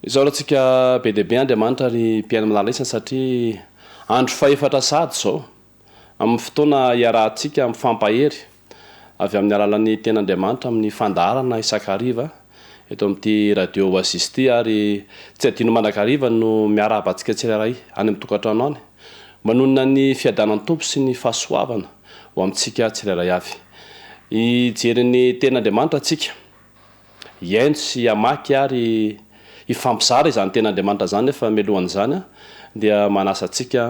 Izao rahantsika be deaibe Andriamanitra ry mpiaina amin'ny lalàna satria andro faefatra sady zao amin'ny fotoana iarahantsika amin'ny fampahery avy amin'ny alalan'ny ten'Andriamanitra amin'ny fandarana isakariva eto amin'ity radio assisty ary tsy adino mandrakariva no miarahabantsika tsirairay any amin'ny tokantrano any manonona ny fiadanan'ny tompo sy ny fahasoavana ho amintsika tsirairay avy hijeryn'ny ten'Andriamanitra atsika iaino sy amaky ary ifampizara izany ten'Andriamanitra zany efa melohan'izany dia manasa atsika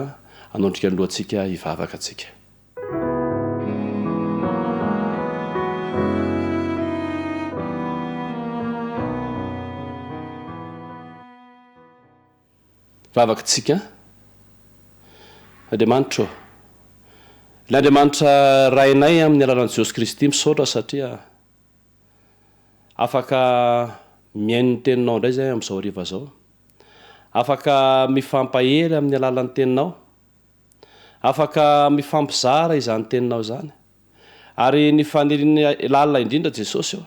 anondrika ny lohantsika hivavaka atsika. Vavakatsika Andriamanitra l'Andriamanitra rainay amin'ny alalan'i Jesosy Kristy misaotra satria afaka miaino ny teninao indray zay amin'izao hariva zao, afaka mifampahery amin'ny alalan'ny teninao, afaka mifampizara izany teninao zany ary ny faniriana lalina indrindra Jesosy eo,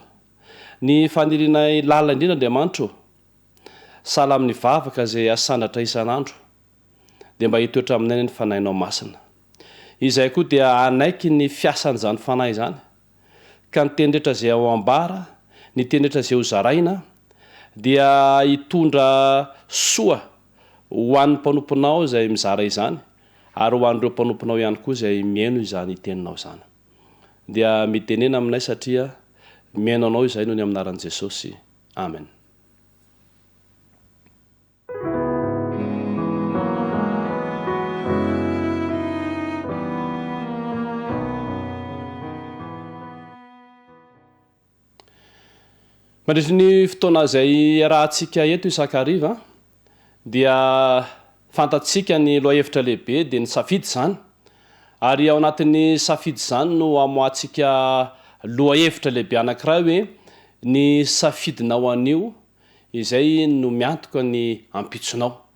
ny faniriana lalina indrindra Andriamanitra eo, sala amin'ny vavaka zay asandratra isan'andro dia mba hitoetra aminay ny fanahinao masina. Izay koa dia anaiky ny fiasan'izany fanahy izany ka ny tendretra zay ao ambara, ny tendretra zay ho zaraina dia hitondra soa ho an'ny mpanomponao izay mizara izany ary ho an'ireo mpanomponao ihany koa izay miaino izany teninao izany. Dia mitenena aminay satria miaino anao izay noho ny amin'ny anaran'i Jesosy. Amen. Mandritra ny fotoana izay rahantsika eto isakariva dia fantatsika ny lohahevitra lehibe dia ny safidy zany ary ao anatin'ny safidy zany no amoatsika lohahevitra lehibe anankiray hoe ny safidinao anio izay no miantoka ny ampitsonao.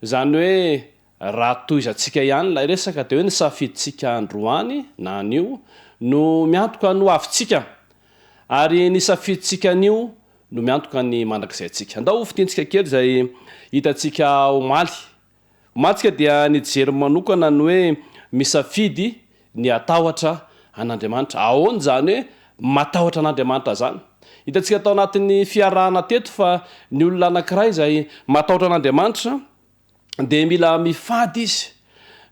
Zany hoe raha toizantsika ihany la resaka dia hoe ny safiditsika androany na anio no miantoka no avintsika ary ny safiditsika anio no miantoka ny mandrakizay atsika. Andao fitentsika kely zay hitantsika omaly. Omatsika dia nijery manokana ny hoe misafidy ny atahotra an'Andriamanitra. Ahoana zany hoe matahotra an'Andriamanitra zany? Hitantsika tao anatin'ny fiarahana teto fa ny olona anankiray zay matahotra an'Andriamanitra dia mila mifady izy,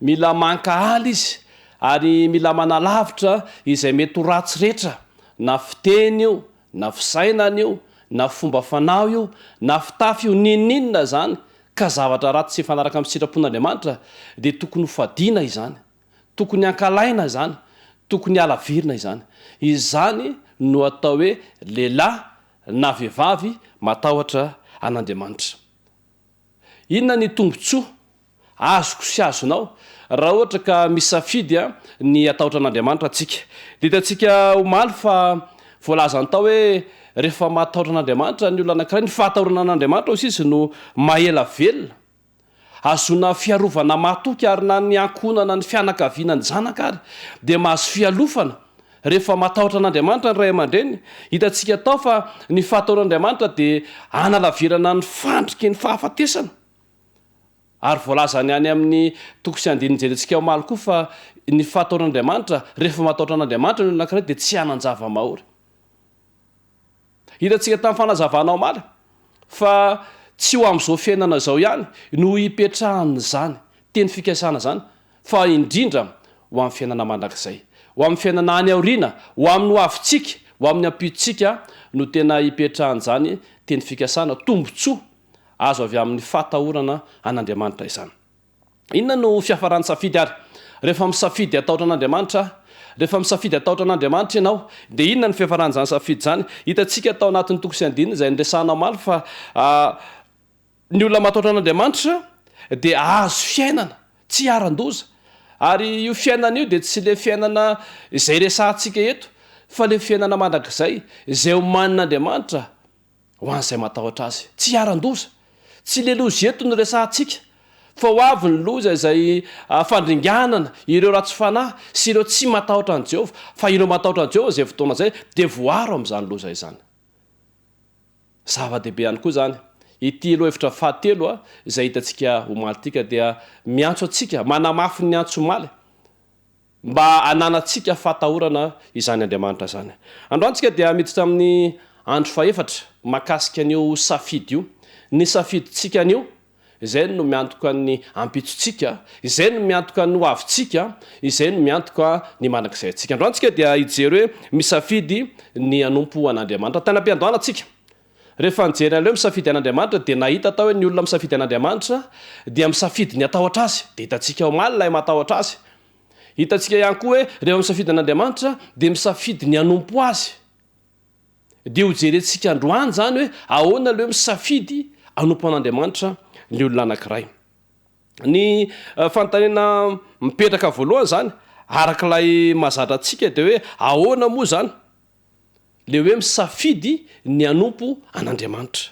mila mankahaly izy ary mila manalavitra izay mety ho ratsy rehetra, na fiteny io, na fisainana io, na fomba fanao io, na fitafy io, ninninona zany ka zavatra ratsy sy fanaraka amin'ny sitrapon'Andriamanitra dia tokony hofadiana izany, tokony hankalaina izany, tokony halavirina izany. Izany no atao hoe lehilahy na vehivavy matahotra an'Andriamanitra. Inona ny tombontsoa azoko sy azonao raha ohatra ka misafidy ny atahotra an'Andriamanitra atsika? Dia hitantsika omaly fa voalazany tao hoe rehefa matahotra an'Andriamanitra ny olona anankiray, ny fahatahorana an'Andriamanitra hozy izy no mahela velona, azona fiarovana matoky ary na ny ankonana ny fianakaviana ny zanaka ary dia mahazo fialofana rehefa matahotra an'Andriamanitra ny ray aman-dreny. Hitantsika tao fa ny fahatahoran'Andriamanitra dia analavirana ny fandriky ny fahafatesana. Ary voalazany any amin'ny toko sy andininy jerentsika omaly koa fa ny fahatahoran'Andriamanitra rehefa matahotra an'Andriamanitra ny olona anankiray dia tsy hanan-java-mahory. Hitantsika tamin'ny fanazavana omaly fa tsy ho amin'izao fiainana zao ihany no hipetrahany zany teny fikasana zany fa indrindra ho amin'ny fiainana mandrakizay, ho amin'ny fiainana any aoriana, ho amin'ny ho avintsika, ho amin'ny ampitsika no tena hipetrahany zany teny fikasana, tombontsoa azo avy amin'ny fahatahorana an'Andriamanitra izany. Inona no fiafaran'ny safidy ary? Rehefa misafidy atahotra an'Andriamanitra, rehefa misafidy atahotra an'Andriamanitra ianao dia inona ny fiafaran'izany safidy zany? Hitantsika tao anatin'ny toko sy andininy izay niresahana omaly fa ny olona matahotra an'Andriamanitra dia azo fiainana tsy haran-doza, ary io fiainana io dia tsy le fiainana izay resahantsika eto fa le fiainana mandrakizay izay omanin'Andriamanitra ho an'izay matahotra azy, tsy haran-doza. Tsy le loza eto no resahantsika fa ho avy ny loza izay fandringanana ireo ratsy fanahy sy ireo tsy matahotra an' Jehovah, fa ireo matahotra an' Jehovah izay fotoana izay dia voaro amin'izany loza izany. Zava-dehibe ihany koa zany ity lohevitra fahatelo izay hitantsika omalytika dia miantso atsika manamafy ny antsomaly mba ananatsika fatahorana izany Andriamanitra zany. Androantsika dia miditra amin'ny andro faefatra makasika an'io safidy io. Ny safiditsika an'io izay no miantoka ny ampitsotsika, izay no miantoka ny hoavitsika, izay no miantoka ny manakizay atsika. Androantsika dia hijery hoe misafidy ny anompo an'Andriamanitra. Tany ampiandohana atsika rehefa nijery an'ireo misafidy an'Andriamanitra dia nahita tao hoe ny olona misafidy an'Andriamanitra dia misafidy ny atahotra azy, dia hitantsika omaly ilay matahotra azy. Hitantsika ihany koa hoe rehefa misafidy an'Andriamanitra dia misafidy ny anompo azy. Dia ho jerentsika androany zany hoe ahoana ilay misafidy anompo an'Andriamanitra ny olona anankiray. Ny fanontaniana mipetraka voalohany zany arak'ilay mazatra atsika dia hoe ahoana moa zany le hoe misafidy ny anompo an'Andriamanitra.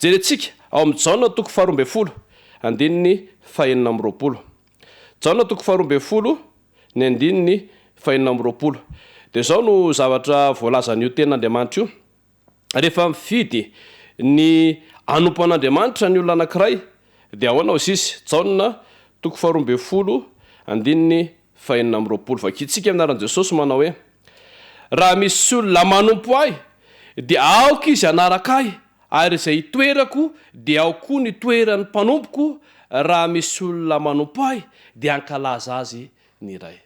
Jerentsika ao amin'ny Jaona toko 12 andininy 4:20. Jaona toko 12 ny andininy 4:20. Dia zao no zavatra voalazan'io ten'Andriamanitra io. Rehefa mifidy ny anompo an'Andriamanitra ny olona anankiray dia ahoana ozy izy. Jaona toko 12 andininy 4:20. Vakitsika aminaran'i Jesosy manao hoe raha misy olona manompo ahy dia aoka izy anaraka ahy, ary izay itoerako dia ao koa ny toeran'ny mpanompoko. Raha misy olona manompo ahy dia ankalaza azy ny iray.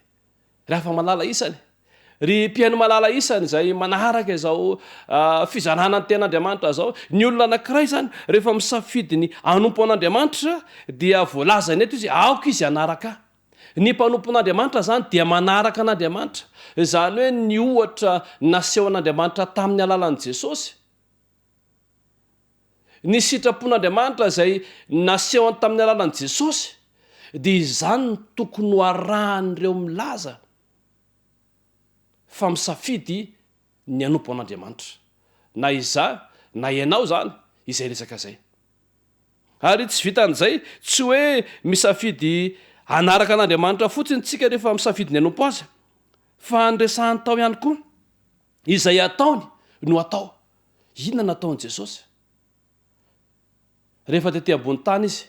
Rehefa malala isany, ry mpihaino malala isany zay manaraka izao fizarana ny ten'Andriamanitra zao, ny olona anankiray zany rehefa misafidy ny anompo an'Andriamanitra dia voalazany eto izy aoka izy anaraka. Ny mpanompo an'Andriamanitra zany dia manaraka an'Andriamanitra, zany hoe ny ohatra naseho an'Andriamanitra tamin'ny alalan'i Jesosy, ny sitrapon'Andriamanitra zay naseho tamin'ny alalan'i Jesosy, dia izany no tokony ho arahan'ireo milaza fa misafidy ny anompo an'Andriamanitra, na iza na ianao zany izay resaka zay. Ary tsy vitan'izay, tsy hoe misafidy anaraka an'Andriamanitra fotsiny tsika rehefa misafidy ny anompo azy, fa andresahany tao ihany koa izay ataony no atao. Inona nataon'i Jesosy rehefa tetỳ ambony tany izy?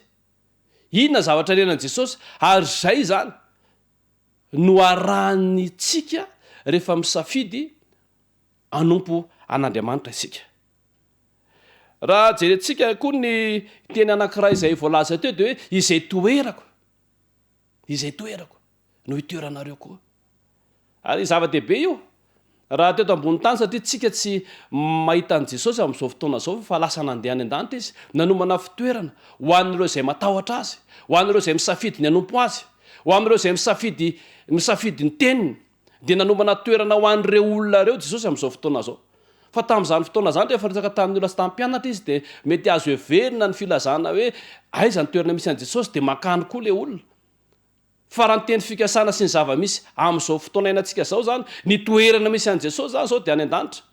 Inona zavatra renan'i Jesosy? Ary zay zany no arahany tsika rehefa misafidy anompo an'Andriamanitra isika. Raha jerentsika koa ny teny anankiray izay voalaza teo dia hoe izay toerako no itoeranareo koa. Ary zava-dehibe io raha teto ambony tany, satria tsika tsy mahita an'i Jesosy amin'izao fotoana zao fa lasa nandeha any an-danitra izy, nanomana fitoerana ho an'ireo izay matahotra azy, ho an'ireo izay misafidy ny anompo azy, ho an'ireo izay misafidy ny teniny, dia nanomana toerana ho an'ireo olona ireo Jesosy amin'izao fotoana zao. Fa tamin'izany fotoana zany rehefa resaka tamin'ny olona sy tamin'ny mpianatra izy dia mety azo heverina ny filazana hoe aiza ny toerana misy an'i Jesosy dia makany koa le olona. Fa raha ny teny fikasana sy ny zava-misy amin'izao fotoana iainantsika zao zany, ny toerana misy an'i Jesosy zany zao dia any an-danitra.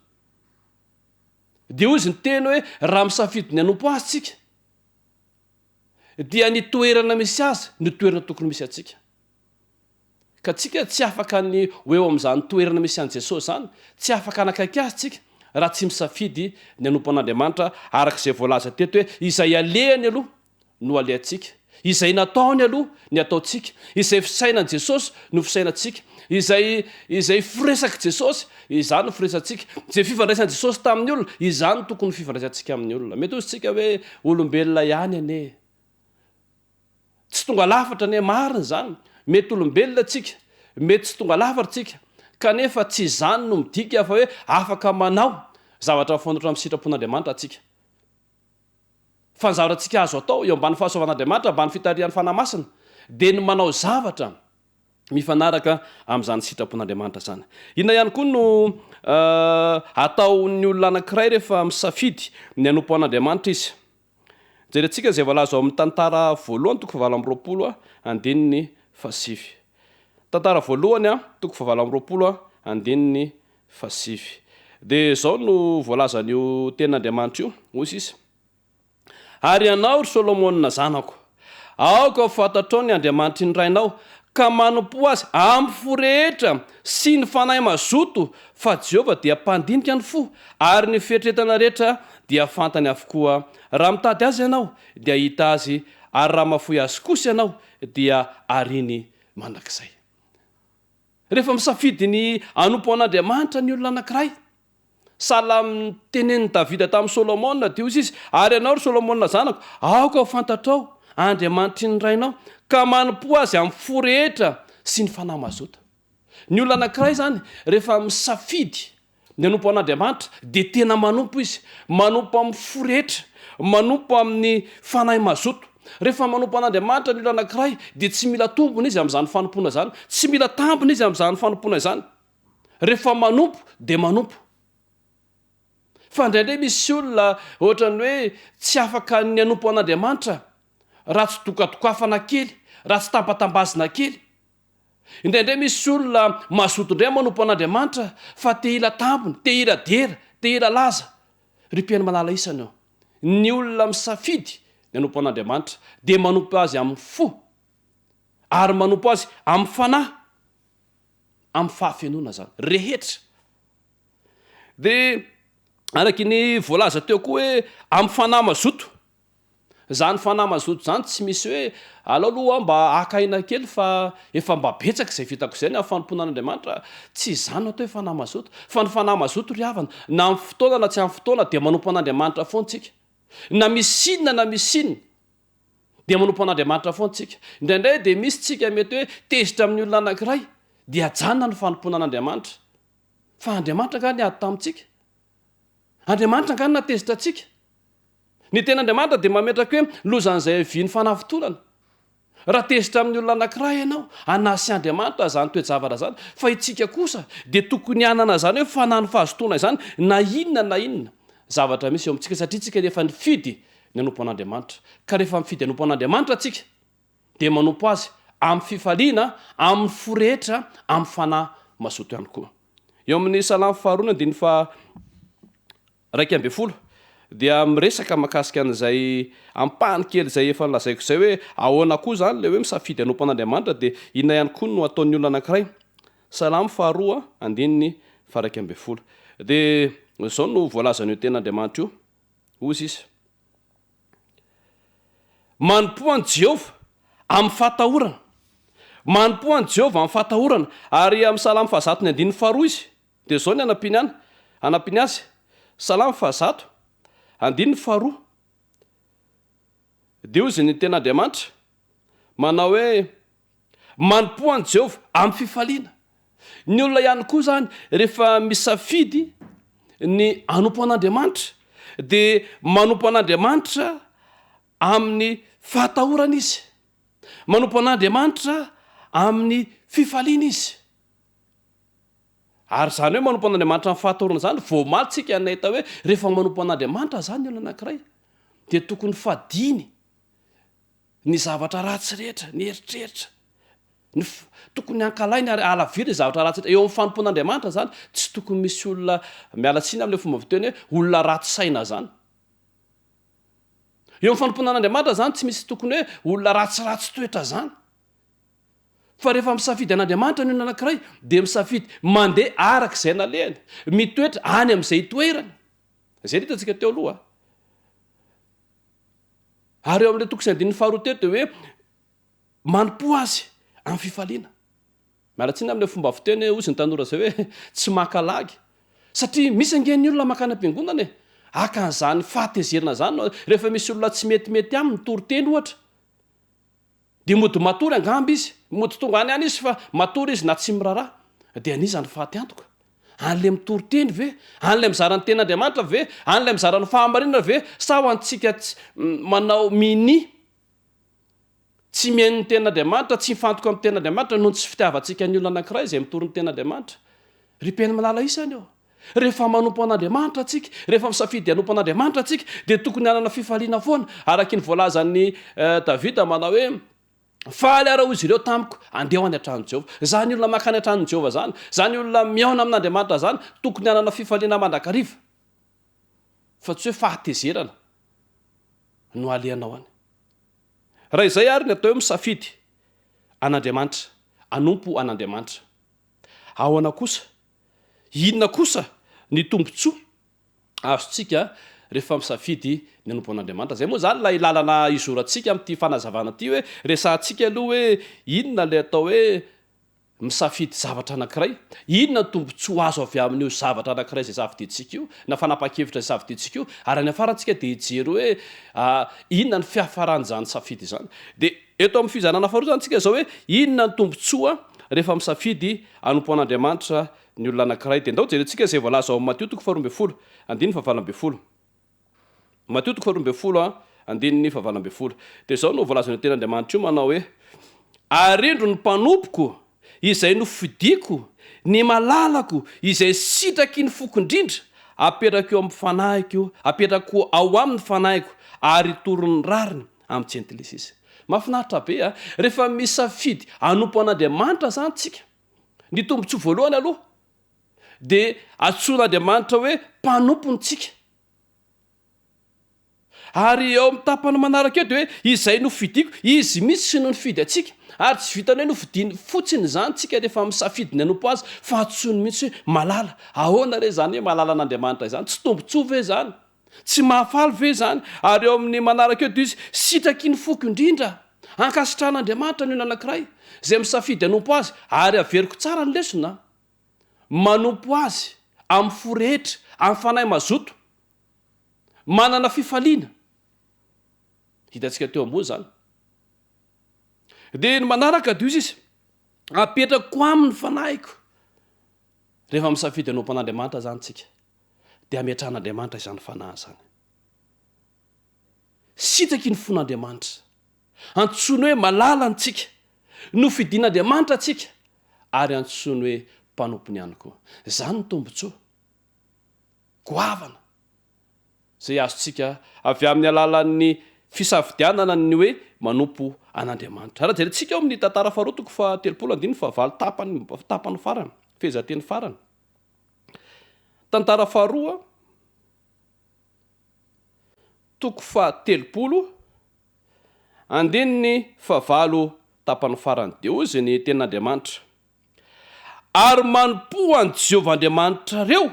Dia hoy izy ny teny hoe raha misafidy ny anompo azy tsika dia ny toerana misy azy ny toerana tokony misy atsika. Ka tsika tsy afaka ny ho eo amin'izany toerana misy an'i Jesosy zany, tsy afaka anakaiky azy tsika raha tsy misafidy ny anompo an'Andriamanitra arak'izay voalaza teto hoe izay alehany aloha no alehantsika, izay nataony aloha ny ataontsika, izay fisainan'i Jesosy no fisainantsika, izay firesaka Jesosy izany no firesantsika, izay fifandraisan'i Jesosy tamin'ny olona izany no tokony fifandraisantsika amin'ny olona. Mety ozy tsika hoe olombelona ihany ane, tsy tonga lafatra ane, marina zany, mety olombelona tsika, mety tsy tonga lafatra tsika, kanefa tsy izany no midika fa hoe afaka manao zavatra fanotra amin'ny sitrapon'Andriamanitra atsika. Fa ny zavatra tsika azo atao eo ambany fahasoavan'Andriamanitra, ambany fitarihan'ny fanamasina, dia ny manao zavatra mifanaraka amin'izany sitrapon'Andriamanitra zany. Inona ihany koa no ataon'ny olona anankiray rehefa misafidy ny anompo an'Andriamanitra izy. Jerentsika izay voalaza ao amin'ny tantara voalohany toko 7:20 andininy 7. Tantara voalohany toko 7:20 andininy 7. Dia zao no voalazan'io ten'Andriamanitra io, hoy izy: ary ianao ry Solomona zanako, aoka fantatrao ny andriamanitra indrainao ka manompo azy amin'ny fo rehetra sy ny fanahy mazoto fa Jehovah dia mpandinika ny fo ary ny fietretana rehetra dia fantany avokoa. Raha mitady azy ianao dia hita azy, ary raha mafoy azy kosa ianao dia ariny mandrakizay. Rehefa misafidy ny anompo an'Andriamanitra ny olona anankiray, sahala teneniny Davida tamin'ny Solomona dia ozy izy, ary ianao ry Solomona zanako, aoka ho fantatrao Andriamanitra indrainao ka manompo azy amin'ny fo rehetra sy ny fanahy mazoto. Ny olona anankiray zany rehefa misafidy ny anompo an'Andriamanitra dia tena manompo izy, manompo amin'ny fo rehetra, manompo amin'ny fanahy mazoto. Rehefa manompo an'Andriamanitra ny olona anankiray dia tsy mila tombony izy amin'izany fanompoana zany, tsy mila tambony izy amin'izany fanompoana izany. Rehefa manompo dia manompo. Fa indraindray misy olona ohatrany hoe tsy afaka ny anompo an'Andriamanitra raha tsy dokadokafana kely, raha tsy tambatambazina kely. Indraindray misy olona mazoto indray manompo an'Andriamanitra fa te hila tambony, te hila dera, te hila laza. Ry-piaino manala isany eo, ny olona misafidy ny anompo an'Andriamanitra dia manompo azy amin'ny fo ary manompo azy amin'ny fanahy, amin'ny fahafenoana zany rehetra. Dia araky ny voalaza teo koa hoe amin'ny fanahy mazoto. Zany fanahy mazoto zany tsy misy hoe alao aloha mba akaina kely fa efa mba betsaka izay vitako izay ny amin'ny fanompoana an'Andriamanitra. Tsy zany atao hoe fanahy mazoto, fa ny fanahy mazoto ry havana na amin'ny fotoana na tsy amin'ny fotoana dia manompo an'Andriamanitra foantsika. Na misy inona na misy inona dia manompo an'Andriamanitra foantsika. Indraindray dia misy tsika mety hoe tezitra amin'ny olona anankiray dia ajanona ny fanompoana an'Andriamanitra. Fa Andriamanitra nga niady tamintsika, Andriamanitra nga natezitra atsika. Ny ten'Andriamanitra dia mametraka hoe lozan'izay viany fanavitolana. Raha tezitra amin'ny olona anankiray ianao anasy Andriamanitra zany toejavatra zany, fa itsika kosa dia tokony hanana zany hoe fanahy fahazotoana izany na inona zavatra misy eo amintsika, satria tsika rehefa nifidy ny anompo an'Andriamanitra. Ka rehefa mifidy anompo an'Andriamanitra tsika dia manompo azy amin'ny fifaliana, amin'ny fo rehetra, amin'ny fanahy mazoto ihany koa. Eo amin'ny Salamo faharoa ny fa 1:12 dia miresaka mahakasika an'izay ampahany kely izay efa nolazaiko izay hoe ahoana koa zany le hoe misafidy anompo an'Andriamanitra dia inona ihany koa no ataon'ny olona anankiray. Salamo faharoa 1:12 dia izao no voalazan'io ten'Andriamanitra io, ozy izy: manompo an Jehovah amin'ny fahatahorana, manompo an Jehovah amin'ny fahatahorana. Ary amin'ny Salamo 112 izy dia izao ny anapiny azy. Salamo 112 dia ozy ny ten'Andriamanitra manao hoe manompo an Jehovah amin'ny fifaliana. Ny olona ihany koa zany rehefa misafidy ny anompo an'Andriamanitra dia manompo an'Andriamanitra amin'ny fahatahorana izy, manompo an'Andriamanitra amin'ny fifaliana izy. Ary zany hoe manompo an'Andriamanitra amin'ny fahatahorana zany voamaly tsika nahita hoe rehefa manompo an'Andriamanitra zany ny olona anankiray dia tokony fadiny ny zavatra ratsy rehetra, ny eritreritra, tokony hankalainy ary alaviry ny zavatra ratsy rehetra. Eo amin'ny fanompo an'Andriamanitra zany tsy tokony misy olona mialatsiny amin'ilay fomba fiteny hoe olona ratsy saina zany. Eo amin'ny fanompoana an'Andriamanitra zany tsy misy tokony hoe olona ratsiratsy toetra zany. Fa rehefa misafidy an'Andriamanitra ny olona anankiray dia misafidy mandeha araka izay nalehany, mitoetra any amin'izay toerany. Izay ny hitantsika teo aloha. Ary eo amin'ilay toko izay andininy faharoa teo dia hoe manompo azy amin'ny fifaliana. Mialatsiny amin'ilay fomba fiteny ozy ny tanora izay hoe tsy makalagy, satria misy angen'ny olona makany am-piangonana aka an'izany fahatezerana zany. Rehefa misy olona tsy metimety aminy tory-teny ohatra dia mody matory angamba izy, mody tonga any izy fa matory izy na tsy miraharaha, dia anisany faty antoka. An'ilay mitory-teny ve, an'ilay mizara ny ten'Andriamanitra ve, an'ilay mizara ny fahamarinana ve, sa ho antsika manao mini tsy mihaino ny ten'Andriamanitra, tsy mifantoka amin'ny ten'Andriamanitra noho tsy fitiavantsika ny olona anankiray izay mitory ny ten'Andriamanitra. Ry-piaino malala isany eo. Rehefa manompo an'Andriamanitra atsika, rehefa misafidy anompo an'Andriamanitra atsika dia tokony hanana fifaliana foana. Araky ny voalazan'ny Davida manao hoe faly ara hozy ireo tamiko andeha any an-tranon'i Jehovah. Zany olona makany an-tranon'i Jehovah zany, zany olona miaona amin'Andriamanitra zany tokony hanana fifaliana mandrakariva, fa tsy hoe fahatezerana no alehanao any. raha izay ary ny atao hoe misafidy an'Andriamanitra, anompo an'Andriamanitra. Ahoana kosa? Inona kosa ny tombontsoa azontsika rehefa misafidy ny anompo an'Andriamanitra? Zay moa zany lay lalana izorantsika amin'ity fanazavana ty hoe resahantsika aloha hoe inona lay atao hoe misafidy zavatra anankiray, inona ny tombontsoa azo avy amin'io zavatra anankiray zay safidintsika io, na fanapa-kevitra zay safidintsika io, ary any afarantsika de hijery hoe inona ny fiafaran'izany safidy zany. De eto amin'ny fizanana faharoa zany tsika zao hoe inona ny tombontsoa rehefa misafidy anompo an'Andriamanitra ny olona anankiray. De ndao jerentsika zay voalaza ao Matteo 12:20, andiny 20. Matteo 12:20 andiny 20. De zao no voalaza ny ten'Andriamanitra io manao hoe arindro ny mpanompoko izay nofidiko, ny malalako izay sitraky ny fokindrindra, apetraka eo amin'ny fanahiko, apetrako ao amin'ny fanahiko, ary torony rariny amin'ny jentilesisy. Mahafinaritra be rehefa misafidy anompo an'Andriamanitra zany tsika. Ny tombontsoa voalohany aloha de antsoin'Andriamanitra hoe mpanompontsika. Ary eo amin'ny tapany manaraka eo de hoe izay nofidiko, izy mihitsy no nifidy atsika. Ary tsy vitany hoe nofidiny fotsiny zany tsika rehefa misafidy ny anompo azy, fa antsoiny mihitsy hoe malala. Ahoana re zany hoe malala an'Andriamanitra zany? Tsy tombontsoa ve zany? Tsy mahafaly ve zany? Ary eo amin'ny manaraka eo de izy sitraky ny foko indrindra, ankasitran'Andriamanitra ny anankiray zay misafidy anompo azy. Ary averiko tsara ny lesona, manompo azy amin'ny fo rehetra, amin'ny fanahy mazoto, manana fifaliana. Hitantsika teo ambony zany. De ny manaraka de izy apetrako aminy fanahiko. Rehefa misafidy anompo an'Andriamanitra zany tsika, de ametran'Andriamanitra izany fanahy zany. Sitraky ny fon'Andriamanitra, antsoiny hoe malala antsika, nofidin'Andriamanitra atsika, ary antsoiny hoe mpanompony ihany koa. Zany ny tombontsoa goavana zay azontsika avy amin'ny alalan'ny fisafidianana ny hoe manompo an'Andriamanitra. Raha jerentsika ao amin'ny tantara faharoa 3:7 tapany farany, fehezanteny farany. Tantara faharoa 3:7 andininy 7 tapany farany. De ozy ny tenin'Andriamanitra: ary manompo an Jehovah Andriamanitra reo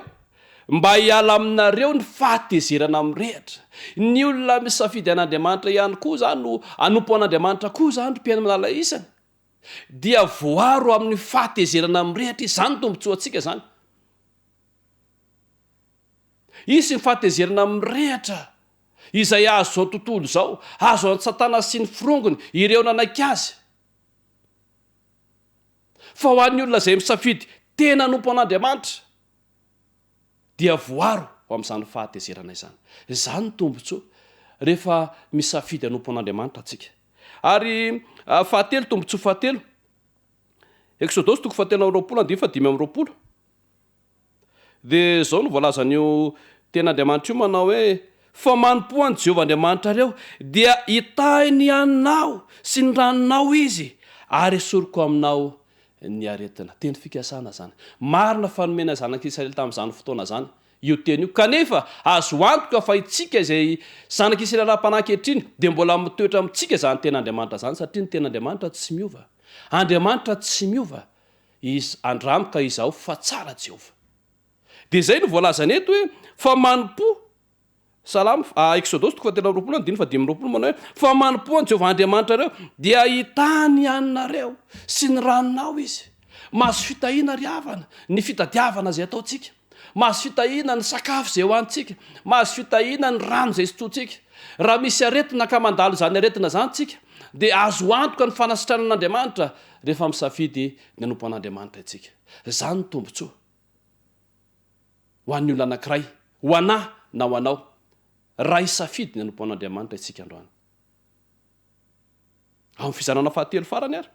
mba hiala aminareo ny fahatezerana mirehatra. Ny olona misafidy an'Andriamanitra ihany koa zany no anompo an'Andriamanitra koa zany mpiaino manala isany, dia voaro amin'ny fahatezerana mirehatra. Izany tombontsoa antsika zany. Isy ny fahatezerana mirehatra izay azo zao tontolo zao, azo an-Satana sy ny firongony ireo nanaiky azy. Fa ho an'ny olona zay misafidy tena anompo an'Andriamanitra dia voaro ho amin'izany fahatezerana izany. Izany ny tombontsoa rehefa misafidy anompo an'Andriamanitra atsika. Ary fahatelo, tombontsoa fahatelo, Exodosy 20:20. De zao no voalazan'io ten'Andriamanitra io manao hoe fa manompo an Jehovah Andriamanitra reo dia hitahy ny haninao sy ny ranonao izy, ary esoriko aminao ny aretina. Teny fikasana zany. Marina fanomena zanak'Israely tamin'izany fotoana zany io teny io. Kanefa azo antoka fa itsika izay zanak'Israely ara-panan-kehitriny de mbola mitoetra amintsika zany ten'Andriamanitra zany, satria ny ten'Andriamanitra tsy miova. Andriamanitra tsy miova. Izy andramika izaho fa tsara Jehovah. De zay no voalazany eto hoe fa manompo Salamo Exodosy 20:5 manao hoe fa manompo an Jehovah Andriamanitra reo dia hitany haninareo sy ny ranonao izy. Mahazo fitahiana ry havana ny fitadiavana zay ataotsika, mahazo fitahiana ny sakafo zay hoantsika, mahazo fitahiana ny rano zay sotrotsika. Raha misy aretina ka mandalo zany aretina zany tsika, de azo antoka ny fanasitranan'Andriamanitra rehefa misafidy ny anompo an'Andriamanitra itsika. Zany ny tombontsoa ho an'ny olona anankiray, ho anahy na ho anao, raha isafidy ny anompo an'Andriamanitra itsika androany. Amin'ny fizanana fahatelo farany ary,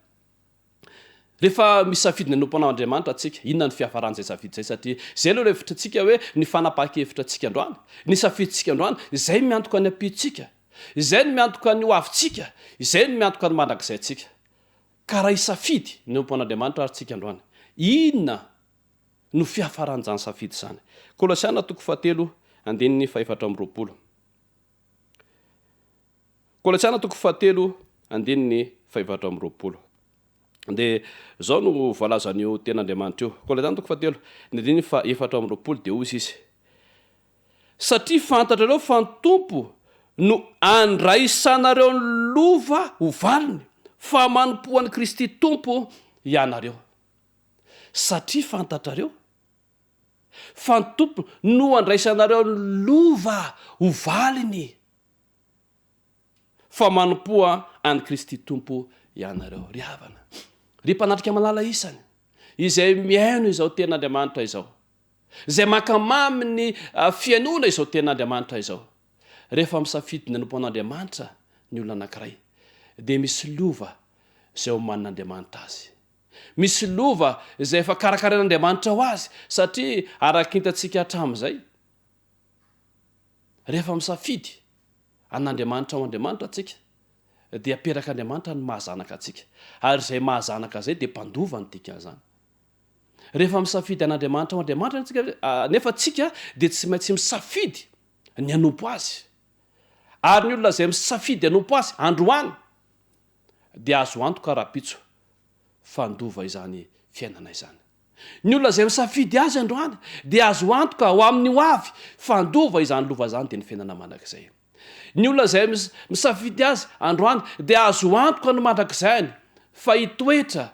rehefa misafidy ny anompo an'Andriamanitra atsika, inona ny fiafaran'izay safidy zay? Satria zay aloha rehevitritsika hoe ny fanapa-kevitra atsika androany, ny safiditsika androany, izay miantoka ny ampitsika, izay ny miantoka ny hoavitsika, izay ny miantoka ny mandrakizay atsika. Ka raha isafidy ny anompo an'Andriamanitra ary tsika androany, inona no fiafaran'izany safidy zany? Kolosiana 3:7 andininy 4. Kolosiana 3:7 andininy 420 de zao no voalazan'io ten'Andriamanitra io koa le zany toko fatelo ny andininy 420 de ozy izy satria fantatrareo fa ny tompo no andraisanareo ny lova ho valiny fa manompoan'i Kristy tompo ianareo satria fantatrareo fa ny tompo no andraisanareo ny lova ho valiny fa manompoa any Kristy tompo ianareo ry havana ry mpanatrika malala isany izay miaino izao ten'Andriamanitra izao zay makamamy ny fiainona izao ten'Andriamanitra izao rehefa misafidy ny anompo an'Andriamanitra ny olona anankiray de misy lova zay omanin'Andriamanitra azy misy lova zay efa karakarain'Andriamanitra ho azy satria arakintatsika hatramin'izay rehefa misafidy an'Andriamanitra ho Andriamanitra atsika de aperaka Andriamanitra ny mahazanaka atsika ary zay mahazanaka zay de mpandova ny dikan'izany rehefa misafidy an'Andriamanitra ho Andriamanitra atsika nefa atsika de tsy maintsy misafidy ny anompo azy ary ny olona zay misafidy anompo azy androany de azo antoka raha-pitso fandova izany fiainana izany ny olona zay misafidy azy androany de azo antoka ho amin'ny ho avy fandova izany lova zany de ny fiainana mandrakizay ny olona zay misafidy azy androany de azo antoka no mandrakizany fa hitoetra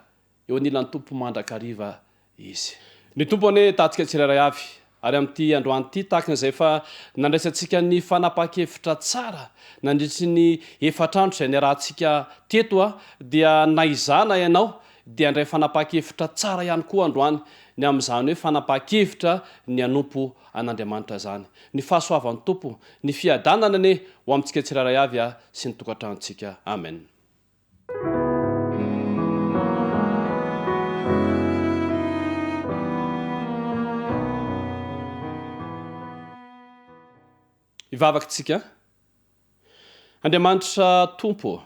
eo anilan'ny tompo mandrakariva izy ny tompo ane tatsika tsirairay avy ary amin'ity androany ity takan'izay fa nandraisantsika ny fanapa-kevitra tsara nandritry ny efatrandro zay ny arahantsika teto dia naizana ianao dia andray fanapa-kevitra tsara ihany koa androany ny amin'izany hoe fanapa-kevitra ny anompo an'Andriamanitra zany ny fahasoavan'ny tompo ny fiadanana ane ho amintsika tsirairay avy sy ny tokantranontsika amen ivavakitsika Andriamanitra tompo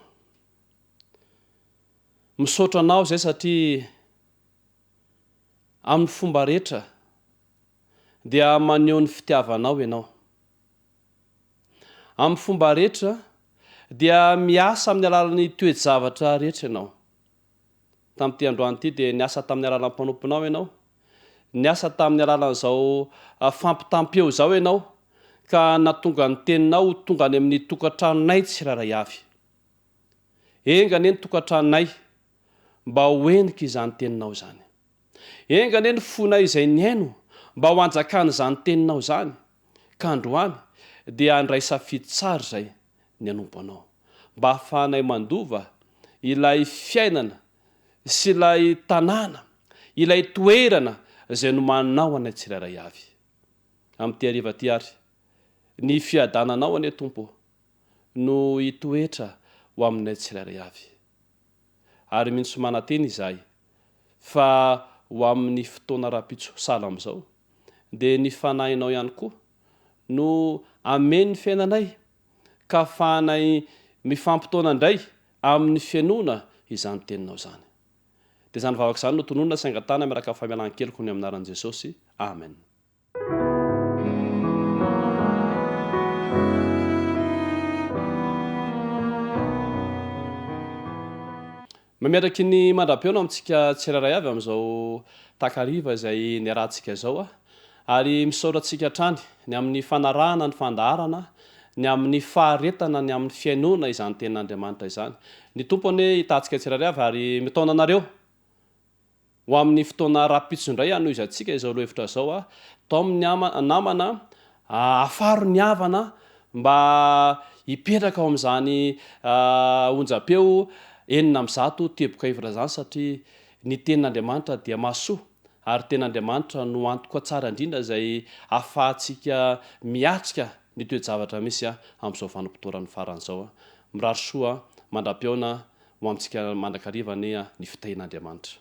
misaotra anao zay satria amin'ny fomba rehetra dia maneho ny fitiavanao ianao amin'ny fomba rehetra dia miasa amin'ny alalan'ny toe-javatra rehetra ianao tamin'ity androany ity de niasa tamin'ny alalan'ny mpanomponao ianao niasa tamin'ny alalan'izao fampitampeo zao ianao ka natonga ny teninao tonga any amin'ny tokantranonay tsirairay avy engane ny tokantranonay mba hoeniko izany teninao zany engane ny fonay izay niaino mba ho anjakany zany teninao zany ka androany dia andray safidy tsara zay ny anompo anao mba hahafahanay mandova ilay fiainana sy ilay tanàna ilay toerana zay nomaninao anay tsirairay avy amin'ity hariva ty ary ny fiadananao ane tompo no hitoetra ho aminay tsirairay avy ary mihitsy mananteny izahay fa ho amin'ny fotoana raha-pitso sala am'izao de ny fanahinao ihany koa no ameny ny fiainanay ka ahafahanay mifampitoana indray amin'ny fianona izany teninao zany de zany vavaka izany no tononona saingatana miaraka famialan-keliko ny aminaran'i Jesosy amen mamiaraky ny mandra-peona amintsika tsirairay avy amin'izao takariva izay ny arahantsika izao ary misaotra antsika hatrany ny amin'ny fanarahana ny fandaharana ny amin'ny faharetana ny amin'ny fiainona izany ten'Andriamanitra izany ny tompo ane hitantsika tsirairay avy ary mitaona anareo ho amin'ny fotoana raha-pitso indray ano izy atsika izao lohevitra zao tao amin'ny namana afaro ny havana mba hipetraka ao amin'izany onjam-peo 900 teboka ivra zany satria ny tenin'Andriamanitra dia mahasoa ary ten'Andriamanitra no antoka tsara indrindra zay ahafahantsika miatrika ny toe-javatra misy amin'izao vanim-potoanany faran'izao mirary soa mandra-peona ho amintsika mandrakariva ny fitahin'Andriamanitra